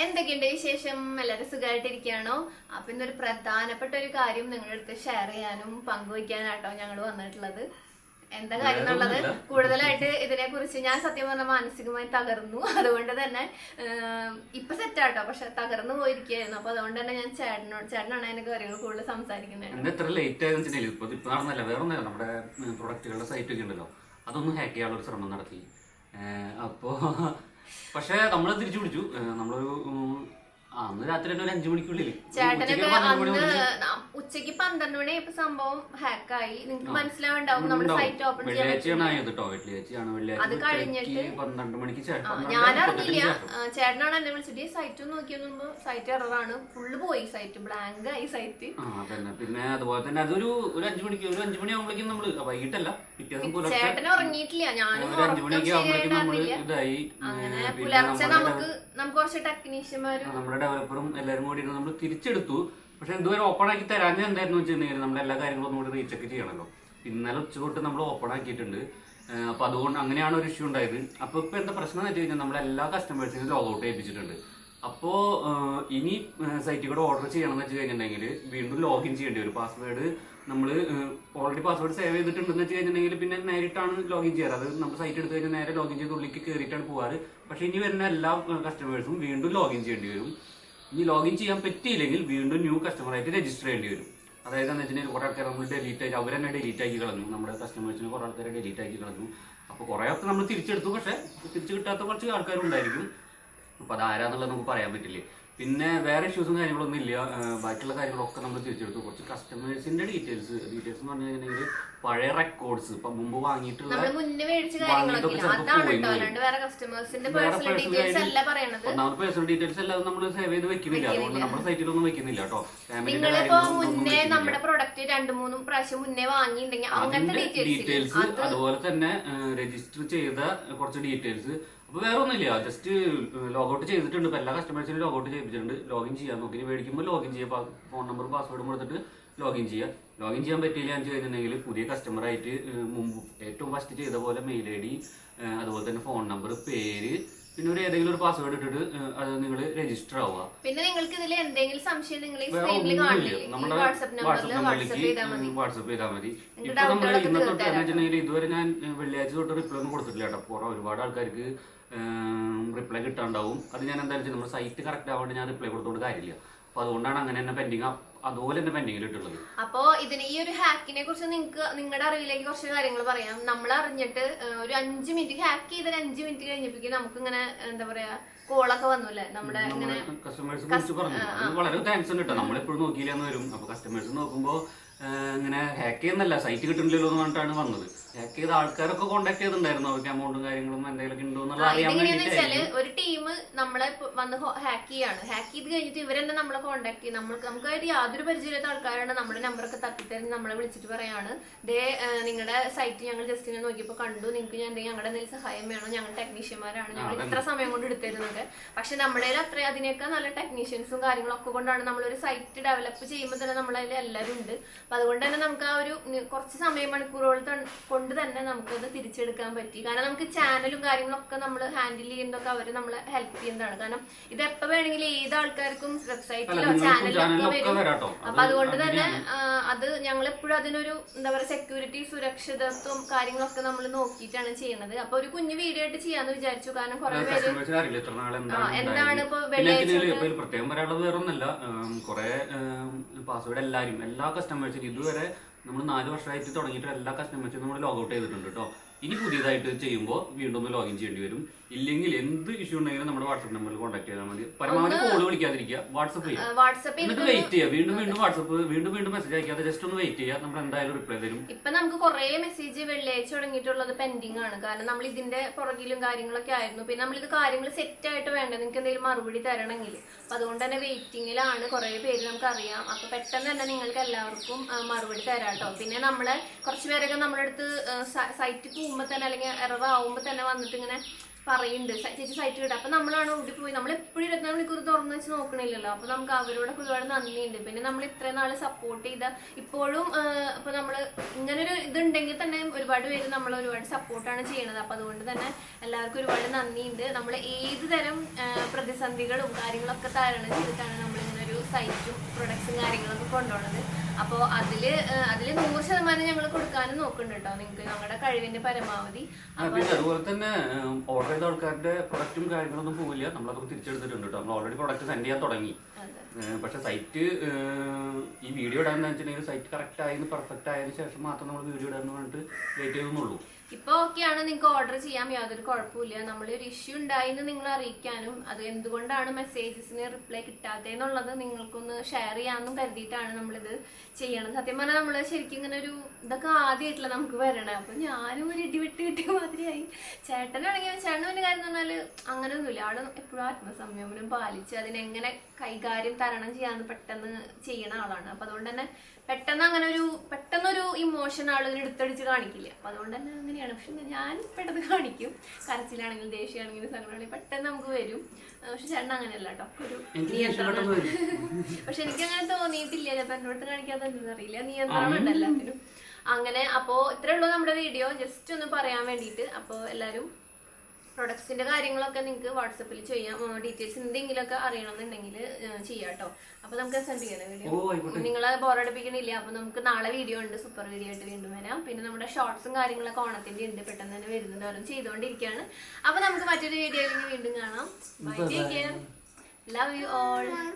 എന്തൊക്കെയുണ്ട് വിശേഷം? എല്ലാവരും സുഖമായിട്ടിരിക്കുകയാണോ? അപ്പൊ ഇന്നൊരു പ്രധാനപ്പെട്ട ഒരു കാര്യം നിങ്ങളുടെ അടുത്ത് ഷെയർ ചെയ്യാനും പങ്കുവയ്ക്കാനാട്ടോ ഞങ്ങൾ വന്നിട്ടുള്ളത്. എന്താ കാര്യം എന്നുള്ളത് കൂടുതലായിട്ട് ഇതിനെ കുറിച്ച് ഞാൻ സത്യം പറഞ്ഞ മാനസികമായി തകർന്നു. അതുകൊണ്ട് തന്നെ ഇപ്പൊ സെറ്റാട്ടോ, പക്ഷെ തകർന്നു പോയിരിക്കുകയായിരുന്നു. അപ്പൊ അതുകൊണ്ട് തന്നെ ഞാൻ ചേട്ടനാണ് അതിന്റെ കാര്യങ്ങൾ കൂടുതൽ സംസാരിക്കുന്നത്. എത്ര ലേറ്റ് ആയെന്ന് ഇപ്പൊ നടന്നല്ല, വേറെ ഒന്നല്ല, നമ്മുടെ പ്രൊഡക്റ്റുകളുടെ സൈറ്റ് ഒക്കെ ഉണ്ടല്ലോ, അതൊന്നും ഹാക്ക് ചെയ്യാനുള്ള ഒരു ശ്രമം നടത്തി. അപ്പോ പക്ഷെ നമ്മള് തിരിച്ചു പിടിച്ചു. നമ്മളൊരു അന്ന് രാത്രി തന്നെ ഒരു 5 മണിക്കുള്ളിൽ ചേട്ടനൊക്കെ അന്ന് ഉച്ചക്ക് 12 മണി ഇപ്പൊ സംഭവം ഹാക്കായി. നിങ്ങൾക്ക് മനസ്സിലാവുണ്ടാവും നമ്മുടെ സൈറ്റ് ഓപ്പൺ അത് കഴിഞ്ഞിട്ട് 12 മണിക്ക് ഞാനറിഞ്ഞില്ല. ചേട്ടനാണ് എന്നെ വിളിച്ചിട്ട് സൈറ്റ് ഒന്ന് നോക്കിയൊന്നുമ്പോ സൈറ്റ് എററാണ്, ഫുള്ള് പോയി, സൈറ്റ് ബ്ലാങ്ക് ആയി സൈറ്റ്. പിന്നെ അതുപോലെ തന്നെ അതൊരു 5 മണിക്ക് ഒരു 5 മണിയാകുമ്പോഴേക്കും നമ്മള് വൈകിട്ടല്ല, പിറ്റേന്ന് ചേട്ടൻ ഉറങ്ങിയിട്ടില്ല, ഞാനും ഇതായി. അങ്ങനെ പുലർച്ചെ നമുക്ക് കുറച്ച് ടെക്നീഷ്യന്മാരും നമ്മുടെ ഡെവലപ്പറും എല്ലാവരും കൂടി നമ്മൾ തിരിച്ചെടുത്തു. പക്ഷെ ഇതുവരെ ഓപ്പൺ ആക്കി തരാൻ എന്തായിരുന്നു വെച്ചിട്ടുണ്ടെങ്കിൽ നമ്മുടെ എല്ലാ കാര്യങ്ങളും ഒന്നുകൂടി റീചെക്ക് ചെയ്യണമല്ലോ. ഇന്നലെ ഉച്ച തൊട്ട് നമ്മൾ ഓപ്പൺ ആക്കിയിട്ടുണ്ട്. അപ്പൊ അതുകൊണ്ട് അങ്ങനെയാണ് ഒരു ഇഷ്യൂ ഉണ്ടായത്. അപ്പൊ ഇപ്പൊ എന്താ പ്രശ്നം എന്ന് വെച്ച് കഴിഞ്ഞാൽ നമ്മളെ എല്ലാ കസ്റ്റമേഴ്സിനും ലോഗ് ഔട്ട് ചെയ്യിപ്പിച്ചിട്ടുണ്ട്. അപ്പോ ഇനി സൈറ്റിൽ കൂടെ ഓർഡർ ചെയ്യണമെന്ന് വെച്ച് കഴിഞ്ഞിട്ടുണ്ടെങ്കിൽ വീണ്ടും ലോഗിൻ ചെയ്യേണ്ടി വരും. പാസ്വേഡ് നമ്മൾ ഓൾറെഡി പാസ്വേഡ് സേവ് ചെയ്തിട്ടുണ്ടെന്ന് വെച്ച് കഴിഞ്ഞിട്ടുണ്ടെങ്കിൽ പിന്നെ നേരിട്ടാണ് ലോഗിൻ ചെയ്യാറ്. അത് നമ്മൾ സൈറ്റ് എടുത്ത് കഴിഞ്ഞാൽ നേരെ ലോഗിൻ ചെയ്ത് ഉള്ളിലേക്ക് കയറിയിട്ടാണ് പോകാറ്. പക്ഷെ ഇനി വരുന്ന എല്ലാ കസ്റ്റമേഴ്സും വീണ്ടും ലോഗിൻ ചെയ്യേണ്ടി വരും. ഇനി ലോഗിൻ ചെയ്യാൻ പറ്റിയില്ലെങ്കിൽ വീണ്ടും ന്യൂ കസ്റ്റമറായിട്ട് രജിസ്റ്റർ ചെയ്യേണ്ടി വരും. അതായത് എന്ന് വെച്ചിട്ടുണ്ടെങ്കിൽ കുറെ ആൾക്കാർ നമ്മൾ ഡിലീറ്റ് ആക്കി, അവർ തന്നെ ഡിലീറ്റ് ആക്കി കളഞ്ഞു. നമ്മുടെ കസ്റ്റമേഴ്സിന് കുറെ ആൾക്കാരെ ഡിലീറ്റ് ആക്കി കളഞ്ഞു. അപ്പോൾ കുറെ ഒക്കെ നമ്മൾ തിരിച്ചെടുത്തു. പക്ഷെ തിരിച്ചു കിട്ടാത്ത കുറച്ച് ആൾക്കാരുണ്ടായിരിക്കും. അപ്പൊ അതാരാന്നുള്ളത് നമുക്ക് പറയാൻ പറ്റില്ലേ. പിന്നെ വേറെ ഇഷ്യൂസും കാര്യങ്ങളൊന്നും ഇല്ല. ബാക്കിയുള്ള കാര്യങ്ങളൊക്കെ നമ്മൾ തിരിച്ചെടുത്തു. കുറച്ച് കസ്റ്റമേഴ്സിന്റെ ഡീറ്റെയിൽസ് എന്ന് പറഞ്ഞു കഴിഞ്ഞിട്ടുണ്ടെങ്കിൽ പഴയ റെക്കോർഡ്സ് ഇപ്പൊ മുമ്പ് വാങ്ങിയിട്ടുള്ള ഒന്നാമത് പേഴ്സണൽ ഡീറ്റെയിൽസ് എല്ലാം നമ്മൾ സേവ് ചെയ്ത് വെക്കുന്നില്ല. അതുകൊണ്ട് നമ്മുടെ സൈറ്റിലൊന്നും വെക്കുന്നില്ല കേട്ടോ. മുന്നേ നമ്മുടെ പ്രൊഡക്റ്റ് 2-3 പ്രാവശ്യം മുന്നേ വാങ്ങിയിട്ടുണ്ടെങ്കിൽ ഡീറ്റെയിൽസ്, അതുപോലെ തന്നെ രജിസ്റ്റർ ചെയ്ത കുറച്ച് ഡീറ്റെയിൽസ്. അപ്പൊ വേറെ ഒന്നുമില്ല, ജസ്റ്റ് ലോഗൗട്ട് ചെയ്തിട്ടുണ്ട്. ഇപ്പൊ എല്ലാ കസ്റ്റമേഴ്സിനും ലോഗൗട്ട് ചെയ്തിട്ടുണ്ട്. ലോഗിൻ ചെയ്യാൻ നോക്കി മേടിക്കുമ്പോൾ ലോഗിൻ ചെയ്യുക, ഫോൺ നമ്പറും പാസ്വേഡും കൊടുത്തിട്ട് ലോഗിൻ ചെയ്യുക. ലോഗിൻ ചെയ്യാൻ പറ്റിയില്ല എന്ന് കഴിഞ്ഞിട്ടുണ്ടെങ്കിൽ പുതിയ കസ്റ്റമറായിട്ട് മുമ്പ് ഏറ്റവും ഫസ്റ്റ് ചെയ്ത പോലെ മെയിൽ ഐ ഡി, അതുപോലെ തന്നെ ഫോൺ നമ്പർ, പേര്, പിന്നെ ഒരു ഏതെങ്കിലും ഒരു പാസ്വേഡ് ഇട്ടിട്ട് അത് നിങ്ങൾ രജിസ്റ്റർ ആവുക. പിന്നെ നിങ്ങൾക്ക് ഇതിൽ എന്തെങ്കിലും സംശയം നമ്മുടെ വാട്സപ്പ് ചെയ്താൽ മതി. ഇപ്പൊ നമ്മൾ ഇന്നത്തെ തൊട്ട് എന്ന് വെച്ചിട്ടുണ്ടെങ്കിൽ ഇതുവരെ ഞാൻ വെള്ളിയാഴ്ച തൊട്ട് റിപ്ലൈ ഒന്നും കൊടുത്തിട്ടില്ല കേട്ടോ. പുറം ഒരുപാട് ആൾക്കാർക്ക് റിപ്ലൈ കിട്ടാണ്ടാവും. അത് ഞാൻ എന്തായാലും നമ്മുടെ സൈറ്റ് കറക്റ്റ് ആവാണ്ട് ഞാൻ റിപ്ലൈ കൊടുത്തോണ്ട് കാര്യമില്ല. അപ്പൊ അതുകൊണ്ടാണ് അങ്ങനെ തന്നെ പെൻഡിങ്, അതുപോലെ തന്നെ പെൻഡിങ്ങിൽ ഇട്ടുള്ളത്. അപ്പോ ഇതിന് ഈ ഒരു ഹാക്കിനെ കുറിച്ച് നിങ്ങളുടെ അറിവിലേക്ക് കുറച്ച് കാര്യങ്ങൾ പറയാം. നമ്മൾ അറിഞ്ഞിട്ട് ഒരു 5 മിനിറ്റ് ഹാക്ക് ചെയ്ത 5 മിനിറ്റ് കഴിഞ്ഞപ്പോഴേക്കും നമുക്ക് ഇങ്ങനെ എന്താ പറയാ കോളൊക്കെ വന്നൂല്ലേ നമ്മുടെ കസ്റ്റമേഴ്സ് കുറിച്ച് പറഞ്ഞു. വളരെ താങ്ക്സ് ഉണ്ട് കേട്ടോ. നമ്മളെപ്പോഴും നോക്കിയില്ലെന്ന് വരും. അപ്പൊ കസ്റ്റമേഴ്സ് നോക്കുമ്പോ ഇങ്ങനെ ഹാക്ക് ചെയ്യുന്നല്ല, സൈറ്റ് കിട്ടുന്നില്ലല്ലോ എന്ന് പറഞ്ഞിട്ടാണ് വന്നത്. ഹാക്ക് ചെയ്ത ആൾക്കാരൊക്കെ കോൺടാക്ട് ചെയ്തിട്ടുണ്ടായിരുന്നു. അവർക്ക് അമൗണ്ടും കാര്യങ്ങളും എന്തെങ്കിലും ഉണ്ടോ എന്നുള്ള അറിയാൻ വേണ്ടിയിട്ട് ഒരു ടീം നമ്മളെ വന്ന് ഹാക്ക് ചെയ്യാണ്. ഹാക്ക് ചെയ്ത് കഴിഞ്ഞിട്ട് ഇവരെന്നെ നമ്മളെ കോൺടാക്ട് ചെയ്യും. നമുക്കായിട്ട് യാതൊരു പരിചയമില്ലാത്ത ആൾക്കാരാണ് നമ്മുടെ നമ്പറൊക്കെ തട്ടിത്തരഞ്ഞ് നമ്മളെ വിളിച്ചിട്ട് പറയാണ്, ദേ നിങ്ങളുടെ സൈറ്റ് ഞങ്ങൾ ജസ്റ്റ് ഇങ്ങനെ നോക്കിയപ്പോൾ കണ്ടു, നിങ്ങൾക്ക് ഞാൻ ഞങ്ങളുടെ എന്തെങ്കിലും സഹായം വേണോ, ഞങ്ങൾ ടെക്നീഷ്യന്മാരാണ്, ഞങ്ങൾ ഇത്ര സമയം കൊണ്ട് എടുത്തിരുന്നത്. പക്ഷെ നമ്മുടെ അത്ര അതിനേക്കാൾ നല്ല ടെക്നീഷ്യൻസും കാര്യങ്ങളൊക്കെ കൊണ്ടാണ് നമ്മളൊരു സൈറ്റ് ഡെവലപ്പ് ചെയ്യുമ്പോൾ തന്നെ നമ്മളതിൽ എല്ലാവരും ഉണ്ട്. അപ്പൊ അതുകൊണ്ട് തന്നെ നമുക്ക് ആ ഒരു കുറച്ച് സമയം മണിക്കൂറുകൾ കൊണ്ട് തന്നെ നമുക്കത് തിരിച്ചെടുക്കാൻ പറ്റി. കാരണം നമുക്ക് ചാനലും കാര്യങ്ങളൊക്കെ നമ്മൾ ഹാൻഡിൽ ചെയ്യുന്നതൊക്കെ അവർ നമ്മളെ ഹെൽപ്പ് ചെയ്യുന്നതാണ്. കാരണം ഇത് എപ്പോ വേണമെങ്കിലും ഏത് ആൾക്കാർക്കും വെബ്സൈറ്റിലോ ചാനലിലൊക്കെ വരും. അപ്പൊ അതുകൊണ്ട് തന്നെ അത് ഞങ്ങൾ എപ്പോഴും അതിനൊരു എന്താ പറയാ സെക്യൂരിറ്റി, സുരക്ഷിതത്വം കാര്യങ്ങളൊക്കെ നമ്മൾ നോക്കിയിട്ടാണ് ചെയ്യുന്നത്. അപ്പൊ ഒരു കുഞ്ഞു വീഡിയോ ആയിട്ട് ചെയ്യാന്ന് വിചാരിച്ചു. കാരണം കുറെ പേര് എന്താണ് ഇപ്പൊ പ്രത്യേകം പറയാനുള്ളത് വേറൊന്നല്ല, കുറെ പാസ്വേഡ് എല്ലാ കസ്റ്റമേഴ്സിനും ഇതുവരെ നമ്മൾ 4 വർഷമായിട്ട് തുടങ്ങിയിട്ട് എല്ലാ കസ്റ്റമേഴ്സും നമ്മൾ ലോഗൗട്ട് ചെയ്തിട്ടുണ്ട് കേട്ടോ. ഇനി പുതിയതായിട്ട് ചെയ്യുമ്പോൾ വീണ്ടും ഒന്ന് ലോഗിൻ ചെയ്യേണ്ടി വരും. ഇല്ലെങ്കിൽ എന്ത് ഇഷ്യൂ ഉണ്ടെങ്കിലും നമ്മുടെ വാട്സ്ആപ്പ് നമ്പറിൽ കോൺടാക്ട് ചെയ്താൽ മതി. പരമാവധി കോള് വിളിക്കാതിരിക്കുക, വാട്സ്ആപ്പ് ചെയ്യുക, എന്നിട്ട് വെയിറ്റ് ചെയ്യുക. വീണ്ടും വാട്സ്ആപ്പ് വീണ്ടും മെസ്സേജ് അയക്കാതെ ജസ്റ്റ് ഒന്ന് വെയിറ്റ് ചെയ്യുക. നമ്മൾ എന്തായാലും റിപ്ലൈ തരും. ഇപ്പൊ നമുക്ക് കുറെ മെസ്സേജ് വെള്ളിയാഴ്ച തുടങ്ങിയിട്ടുള്ളത് പെൻഡിങ് ആണ്. കാരണം നമ്മൾ ഇതിന്റെ പുറകിലും കാര്യങ്ങളൊക്കെ ആയിരുന്നു. പിന്നെ നമ്മളിത് കാര്യങ്ങൾ സെറ്റ് ആയിട്ട് വേണ്ട, നിങ്ങൾക്ക് എന്തെങ്കിലും മറുപടി തരണമെങ്കിൽ. അപ്പൊ അതുകൊണ്ട് തന്നെ വെയിറ്റിംഗിലാണ് കുറെ പേര്, നമുക്ക് അറിയാം. അപ്പൊ പെട്ടെന്ന് തന്നെ നിങ്ങൾക്ക് എല്ലാവർക്കും മറുപടി തരാട്ടോ. പിന്നെ നമ്മളെ കുറച്ച് പേരൊക്കെ നമ്മുടെ അടുത്ത് സൈറ്റ് പോകുമ്പോ തന്നെ അല്ലെങ്കിൽ എറർ ആവുമ്പോ തന്നെ വന്നിട്ട് ഇങ്ങനെ പറയുന്നുണ്ട് ചേച്ചി സൈറ്റ് കിട്ടും. അപ്പൊ നമ്മളാണ് ഓടി പോയി, നമ്മൾ എപ്പോഴും 24 മണിക്കൂർ തുറന്നു വെച്ച് നോക്കണില്ലല്ലോ. അപ്പൊ നമുക്ക് അവരോടൊക്കെ ഒരുപാട് നന്ദിയുണ്ട്. പിന്നെ നമ്മൾ ഇത്രയും നാള് സപ്പോർട്ട് ചെയ്ത ഇപ്പോഴും ഇപ്പൊ നമ്മള് ഇങ്ങനൊരു ഇതുണ്ടെങ്കിൽ തന്നെ ഒരുപാട് പേര് നമ്മൾ ഒരുപാട് സപ്പോർട്ടാണ് ചെയ്യണത്. അപ്പൊ അതുകൊണ്ട് തന്നെ എല്ലാവർക്കും ഒരുപാട് നന്ദിയുണ്ട്. നമ്മൾ ഏത് തരം പ്രതിസന്ധികളും കാര്യങ്ങളൊക്കെ തരണം ചെയ്തിട്ടാണ് നമ്മളിങ്ങനെ ഒരു സൈറ്റും പ്രൊഡക്ട്സും കാര്യങ്ങളൊക്കെ കൊണ്ടുപോകുന്നത്. അപ്പോൾ അതില് 100% ഞങ്ങൾ കൊടുക്കാനും നോക്കുന്നുണ്ട് കേട്ടോ, നിങ്ങൾക്ക് ഞങ്ങളുടെ കഴിവിന്റെ പരമാവധി. പിന്നെ അതുപോലെ തന്നെ ഓർഡർ ചെയ്ത ആൾക്കാരുടെ പ്രൊഡക്റ്റും കാര്യങ്ങളൊന്നും പോവില്ല, നമ്മളതൊക്കെ തിരിച്ചെടുത്തിട്ടുണ്ട് കേട്ടോ. നമ്മൾ ഓൾറെഡി പ്രൊഡക്റ്റ് സെൻഡ് ചെയ്യാൻ തുടങ്ങി. പക്ഷെ സൈറ്റ് ഈ വീഡിയോ ഇടാന്ന് വെച്ചിട്ടുണ്ടെങ്കിൽ സൈറ്റ് കറക്റ്റ് ആയതിന് പെർഫെക്റ്റ് ആയതിനു ശേഷം മാത്രം നമ്മൾ വീഡിയോ ഇടാന്ന് പറഞ്ഞിട്ട് വെയിറ്റ് ചെയ്യുന്നുള്ളൂ. ഇപ്പൊ ഓക്കെയാണ്, നിങ്ങൾക്ക് ഓർഡർ ചെയ്യാം, യാതൊരു കുഴപ്പമില്ല. നമ്മളൊരു ഇഷ്യൂ ഉണ്ടായിന്ന് നിങ്ങൾ അറിയിക്കാനും അത് എന്തുകൊണ്ടാണ് മെസ്സേജസിന് റിപ്ലൈ കിട്ടാത്തതെന്നുള്ളത് നിങ്ങൾക്കൊന്ന് ഷെയർ ചെയ്യാമെന്നും കരുതിയിട്ടാണ് നമ്മളിത് ചെയ്യണത്. സത്യം പറഞ്ഞാൽ നമ്മള് ശരിക്കും ഇങ്ങനെ ഒരു ഇതൊക്കെ ആദ്യമായിട്ടില്ല നമുക്ക് വരണേ. അപ്പൊ ഞാനും ഒരു ഇടിവിട്ട് കിട്ടിയ മാതിരിയായി. ചേട്ടനാണെങ്കിൽ ചേട്ടൻ ഒരു കാര്യം എന്ന് പറഞ്ഞാല് അങ്ങനെയൊന്നുമില്ല, ആള് എപ്പോഴും ആത്മസംയമനം പാലിച്ച് അതിനെങ്ങനെ കൈകാര്യം തരണം ചെയ്യാന്ന് പെട്ടെന്ന് ചെയ്യണ ആളാണ്. അപ്പൊ അതുകൊണ്ട് തന്നെ പെട്ടെന്നൊരു ഇമോഷൻ ആളിന് എടുത്തടിച്ച് കാണിക്കില്ല. അപ്പൊ അതുകൊണ്ട് തന്നെ അങ്ങനെയാണ്. പക്ഷെ ഞാൻ പെട്ടെന്ന് കാണിക്കും, കരച്ചിലാണെങ്കിലും ദേഷ്യമാണെങ്കിലും സങ്കടമാണെങ്കിലും പെട്ടെന്ന് നമുക്ക് വരും. പക്ഷെ ചേട്ടൻ അങ്ങനെയല്ല കേട്ടോ, ഒരു നിയന്ത്രണം. പക്ഷെ എനിക്ക് അങ്ങനെ തോന്നിയിട്ടില്ല, ഞാൻ എന്നോട് കാണിക്കാത്ത എന്താണെന്ന് അറിയില്ല, നിയന്ത്രണം ഉണ്ട് എല്ലാത്തിനും. അങ്ങനെ അപ്പോ ഇത്രേ ഉള്ളൂ നമ്മുടെ വീഡിയോ, ജസ്റ്റ് ഒന്ന് പറയാൻ വേണ്ടിയിട്ട്. അപ്പോൾ എല്ലാവരും പ്രൊഡക്ട്സിന്റെ കാര്യങ്ങളൊക്കെ നിങ്ങൾക്ക് വാട്സപ്പിൽ ചെയ്യാം. ഡീറ്റെയിൽസ് എന്തെങ്കിലുമൊക്കെ അറിയണമെന്നുണ്ടെങ്കിൽ ചെയ്യാം കേട്ടോ. അപ്പൊ നമുക്ക് സെൻഡ് ചെയ്യണം വീഡിയോ, നിങ്ങളെ ബോറടിപ്പിക്കണില്ല. അപ്പൊ നമുക്ക് നാളെ വീഡിയോ ഉണ്ട്, സൂപ്പർ വീഡിയോ ആയിട്ട് വീണ്ടും വരാം. പിന്നെ നമ്മുടെ ഷോർട്സും കാര്യങ്ങളൊക്കെ ഓണത്തിന്റെ ഉണ്ട്, പെട്ടെന്ന് തന്നെ വരുന്നുണ്ട്, ഓരോ ചെയ്തുകൊണ്ടിരിക്കുകയാണ്. അപ്പൊ നമുക്ക് മറ്റൊരു വീഡിയോയിൽ വീണ്ടും കാണാം. Bye, take care, love you all.